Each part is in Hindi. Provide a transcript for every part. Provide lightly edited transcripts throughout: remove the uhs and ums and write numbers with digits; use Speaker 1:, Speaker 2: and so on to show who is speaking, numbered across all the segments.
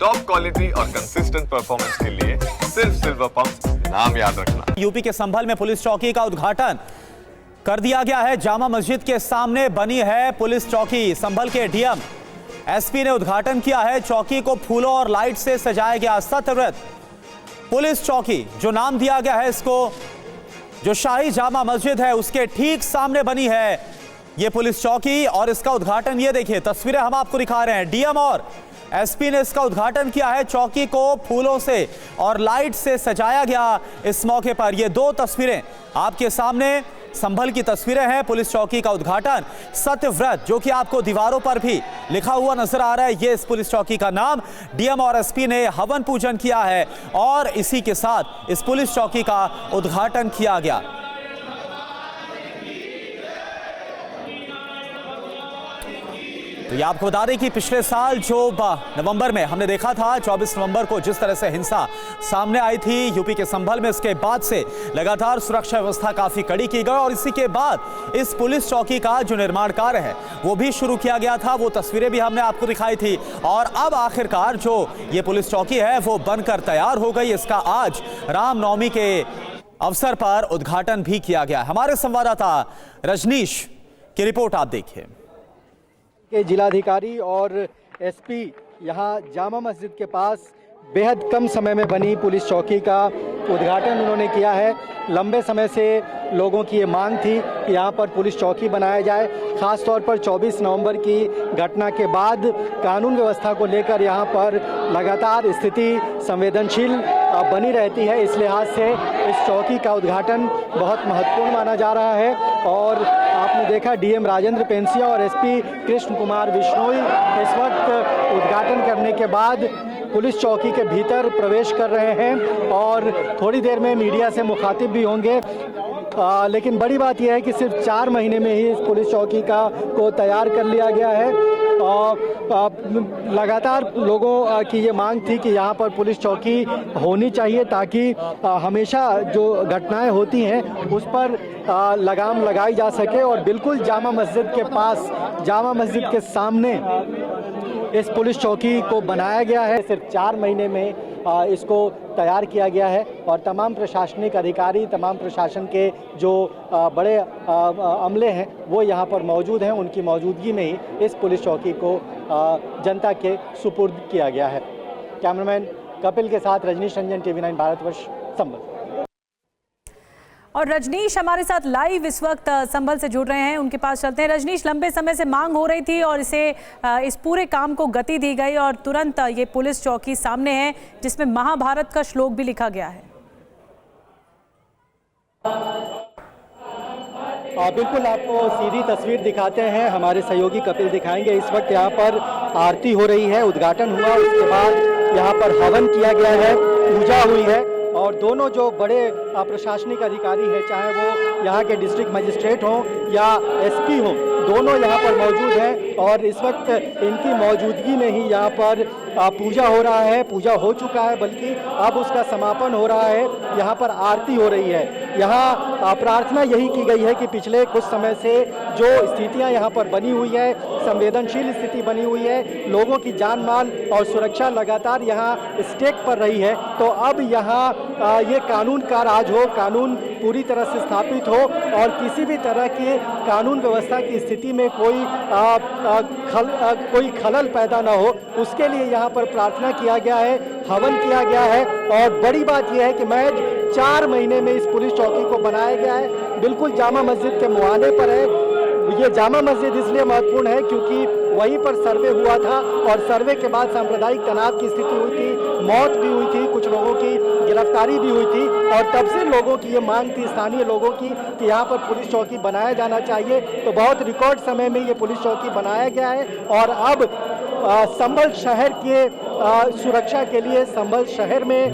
Speaker 1: टॉप क्वालिटी और कंसिस्टेंट परफॉर्मेंस के लिए सिर्फ सिल्वर पंप, नाम याद रखना।
Speaker 2: यूपी के संभल में पुलिस चौकी का उद्घाटन कर दिया गया है। जामा मस्जिद के सामने बनी है पुलिस चौकी। संभल के डीएम एसपी ने उद्घाटन किया है। चौकी को फूलों और लाइट से सजाया गया। सत्यव्रत पुलिस चौकी जो नाम दिया गया है इसको, जो शाही जामा मस्जिद है उसके ठीक सामने बनी है ये पुलिस चौकी। और इसका उद्घाटन ये देखिए, तस्वीरें हम आपको दिखा रहे हैं। डीएम और एसपी ने इसका उद्घाटन किया है। चौकी को फूलों से और लाइट से सजाया गया। इस मौके पर ये दो तस्वीरें आपके सामने संभल की तस्वीरें हैं। पुलिस चौकी का उद्घाटन, सत्यव्रत जो कि आपको दीवारों पर भी लिखा हुआ नजर आ रहा है, ये इस पुलिस चौकी का नाम। डीएम और एसपी ने हवन पूजन किया है और इसी के साथ इस पुलिस चौकी का उद्घाटन किया गया। तो ये आपको बता दें कि पिछले साल जो नवंबर में हमने देखा था, 24 नवंबर को जिस तरह से हिंसा सामने आई थी यूपी के संभल में, इसके बाद से लगातार सुरक्षा व्यवस्था काफी कड़ी की गई और इसी के बाद इस पुलिस चौकी का जो निर्माण कार्य है वो भी शुरू किया गया था। वो तस्वीरें भी हमने आपको दिखाई थी और अब आखिरकार जो ये पुलिस चौकी है वो बनकर तैयार हो गई। इसका आज रामनवमी के अवसर पर उद्घाटन भी किया गया। हमारे संवाददाता रजनीश की रिपोर्ट आप देखिए।
Speaker 3: के जिलाधिकारी और एसपी यहाँ जामा मस्जिद के पास बेहद कम समय में बनी पुलिस चौकी का उद्घाटन उन्होंने किया है। लंबे समय से लोगों की ये मांग थी कि यहाँ पर पुलिस चौकी बनाया जाए। ख़ास तौर पर 24 नवंबर की घटना के बाद कानून व्यवस्था को लेकर यहाँ पर लगातार स्थिति संवेदनशील बनी रहती है। इस लिहाज से इस चौकी का उद्घाटन बहुत महत्वपूर्ण माना जा रहा है। और आपने देखा डीएम राजेंद्र पेंसिया और एसपी कृष्ण कुमार बिश्नोई इस वक्त उद्घाटन करने के बाद पुलिस चौकी के भीतर प्रवेश कर रहे हैं और थोड़ी देर में मीडिया से मुखातिब भी होंगे। लेकिन बड़ी बात यह है कि सिर्फ 4 महीने में ही इस पुलिस चौकी को तैयार कर लिया गया है। लगातार लोगों की ये मांग थी कि यहाँ पर पुलिस चौकी होनी चाहिए ताकि हमेशा जो घटनाएं होती हैं उस पर लगाम लगाई जा सके। और बिल्कुल जामा मस्जिद के पास, जामा मस्जिद के सामने इस पुलिस चौकी को बनाया गया है। सिर्फ 4 महीने में इसको तैयार किया गया है और तमाम प्रशासनिक अधिकारी, तमाम प्रशासन के जो बड़े अमले हैं वो यहाँ पर मौजूद हैं। उनकी मौजूदगी में ही इस पुलिस चौकी को जनता के सुपुर्द किया गया है। कैमरामैन कपिल के साथ रजनीश रंजन, TV9 भारतवर्ष, संभल।
Speaker 4: और रजनीश हमारे साथ लाइव इस वक्त संभल से जुड़ रहे हैं, उनके पास चलते हैं। रजनीश, लंबे समय से मांग हो रही थी और इस पूरे काम को गति दी गई और तुरंत ये पुलिस चौकी सामने है जिसमें महाभारत का श्लोक भी लिखा गया है।
Speaker 3: बिल्कुल, आपको सीधी तस्वीर दिखाते हैं, हमारे सहयोगी कपिल दिखाएंगे। इस वक्त यहाँ पर आरती हो रही है, उद्घाटन हुआ, उसके बाद यहाँ पर हवन किया गया है, पूजा हुई है और दोनों जो बड़े प्रशासनिक अधिकारी हैं, चाहे वो यहाँ के डिस्ट्रिक्ट मजिस्ट्रेट हों या एसपी हों, दोनों यहाँ पर मौजूद हैं। और इस वक्त इनकी मौजूदगी में ही यहाँ पर पूजा हो रहा है, पूजा हो चुका है, बल्कि अब उसका समापन हो रहा है। यहाँ पर आरती हो रही है। यहाँ प्रार्थना यही की गई है कि पिछले कुछ समय से जो स्थितियाँ यहाँ पर बनी हुई है, संवेदनशील स्थिति बनी हुई है, लोगों की जान माल और सुरक्षा लगातार यहाँ स्टेक पर रही है, तो अब यहाँ ये कानून का राज हो, कानून पूरी तरह से स्थापित हो और किसी भी तरह की कानून व्यवस्था की स्थिति में कोई खलल पैदा ना हो, उसके लिए यहाँ पर प्रार्थना किया गया है, हवन किया गया है। और बड़ी बात यह है कि महज 4 महीने में इस पुलिस चौकी को बनाया गया है। बिल्कुल जामा मस्जिद के मुहाने पर है। ये जामा मस्जिद इसलिए महत्वपूर्ण है क्योंकि वहीं पर सर्वे हुआ था और सर्वे के बाद सांप्रदायिक तनाव की स्थिति हुई थी, मौत भी हुई थी, कुछ लोगों की गिरफ्तारी भी हुई थी और तब से लोगों की ये मांग थी, स्थानीय लोगों की, कि यहाँ पर पुलिस चौकी बनाया जाना चाहिए। तो बहुत रिकॉर्ड समय में ये पुलिस चौकी बनाया गया है और अब संभल शहर के सुरक्षा के लिए, संभल शहर में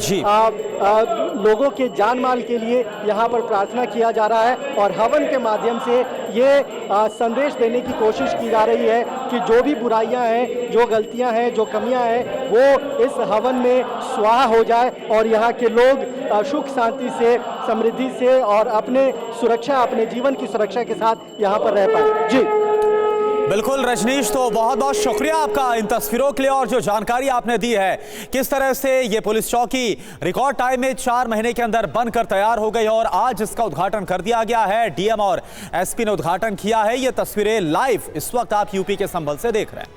Speaker 3: लोगों के जान माल के लिए यहाँ पर प्रार्थना किया जा रहा है और हवन के माध्यम से ये संदेश देने की कोशिश की जा रही है कि जो भी बुराइयां हैं, जो गलतियां हैं, जो कमियां हैं, वो इस हवन में स्वाहा हो जाए और यहाँ के लोग सुख शांति से, समृद्धि से और अपने सुरक्षा, अपने जीवन की सुरक्षा के साथ यहाँ पर रह पाए। जी
Speaker 2: बिल्कुल रजनीश, तो बहुत बहुत शुक्रिया आपका इन तस्वीरों के लिए और जो जानकारी आपने दी है किस तरह से ये पुलिस चौकी रिकॉर्ड टाइम में 4 महीने के अंदर बनकर तैयार हो गई और आज इसका उद्घाटन कर दिया गया है। डीएम और एसपी ने उद्घाटन किया है। ये तस्वीरें लाइव इस वक्त आप यूपी के संभल से देख रहे हैं।